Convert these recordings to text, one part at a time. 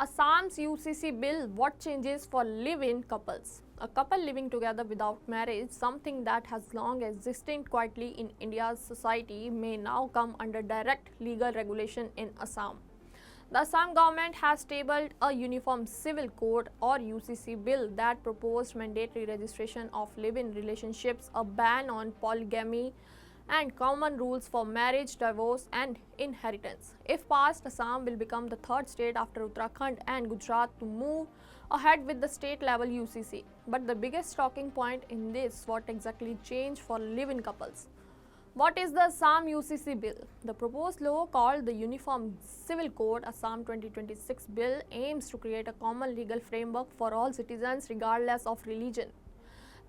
Assam's UCC bill, what changes for live-in couples? A couple living together without marriage, something that has long existed quietly in India's society, may now come under direct legal regulation in Assam. The Assam government has tabled a Uniform Civil Code or UCC bill that proposed mandatory registration of live-in relationships, a ban on polygamy, and common rules for marriage, divorce, and inheritance. If passed, Assam will become the third state after Uttarakhand and Gujarat to move ahead with the state level UCC. But the biggest talking point in this, what exactly changed for live-in couples? What is the Assam UCC bill? The proposed law, called the Uniform Civil Code Assam 2026 bill, aims to create a common legal framework for all citizens regardless of religion.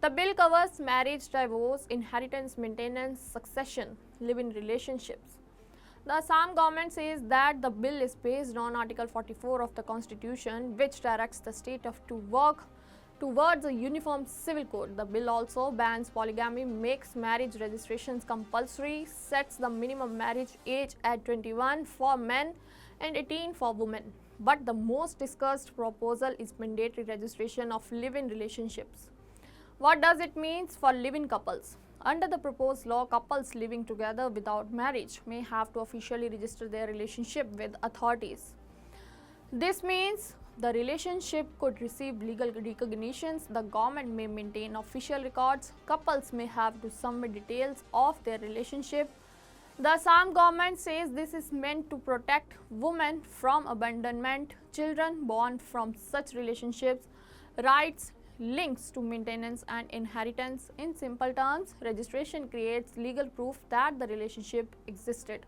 The bill covers marriage, divorce, inheritance, maintenance, succession, live-in relationships. The Assam government says that the bill is based on Article 44 of the Constitution, which directs the state to work towards a uniform civil code. The bill also bans polygamy, makes marriage registrations compulsory, sets the minimum marriage age at 21 for men and 18 for women. But the most discussed proposal is mandatory registration of live-in relationships. What does it mean for live-in couples? Under the proposed law, couples living together without marriage may have to officially register their relationship with authorities. This means the relationship could receive legal recognitions, the government may maintain official records, couples may have to submit details of their relationship. The Assam government says this is meant to protect women from abandonment, children born from such relationships, rights, links to maintenance and inheritance. In simple terms, registration creates legal proof that the relationship existed.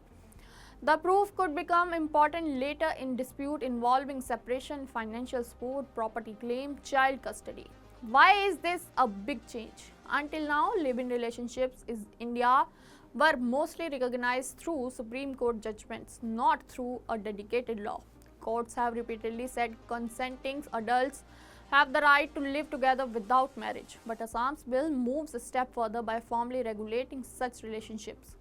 The proof could become important later in dispute involving separation, financial support, property claim, child custody. Why is this a big change? Until now, live-in relationships in India were mostly recognized through Supreme Court judgments, not through a dedicated law. Courts have repeatedly said consenting adults have the right to live together without marriage, but Assam's bill moves a step further by formally regulating such relationships.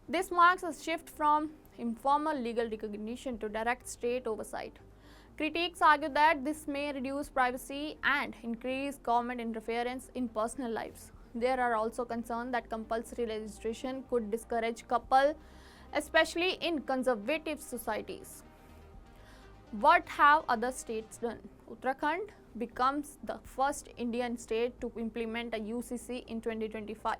This marks a shift from informal legal recognition to direct state oversight. Critics argue that this may reduce privacy and increase government interference in personal lives. There are also concerns that compulsory registration could discourage couples, especially in conservative societies. What have other states done? Uttarakhand becomes the first Indian state to implement a UCC in 2025.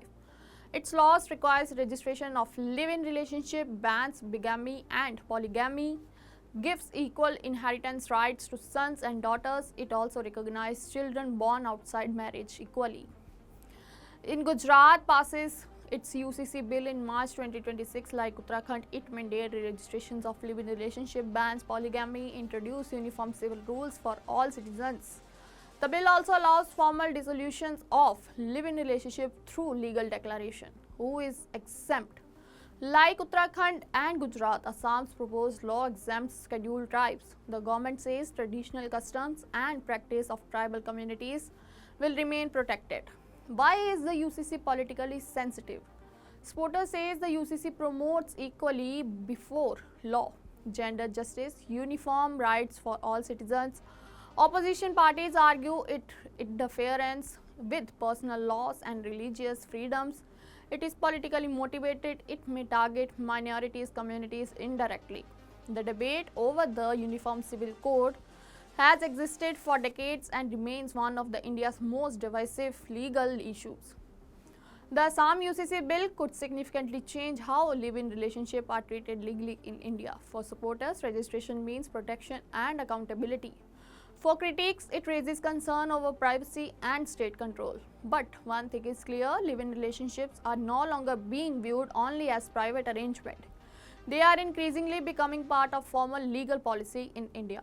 Its laws requires registration of live-in relationship, bans bigamy and polygamy, gives equal inheritance rights to sons and daughters. It also recognizes children born outside marriage equally. In Gujarat passes its UCC bill in March 2026. Like Uttarakhand, it mandated registrations of live-in relationship, bans polygamy, introduced uniform civil rules for all citizens. The bill also allows formal dissolutions of live-in relationship through legal declaration. Who is exempt? Like Uttarakhand and Gujarat, Assam's proposed law exempts scheduled tribes. The government says traditional customs and practice of tribal communities will remain protected. Why is the UCC politically sensitive? Supporter says the UCC promotes equality before law, gender justice, uniform rights for all citizens. Opposition parties argue it interferes with personal laws and religious freedoms. It is politically motivated. It may target minorities communities indirectly. The debate over the Uniform Civil Code has existed for decades and remains one of India's most divisive legal issues. The Assam UCC bill could significantly change how live-in relationships are treated legally in India. For supporters, registration means protection and accountability. For critics, it raises concern over privacy and state control. But one thing is clear, live-in relationships are no longer being viewed only as private arrangement. They are increasingly becoming part of formal legal policy in India.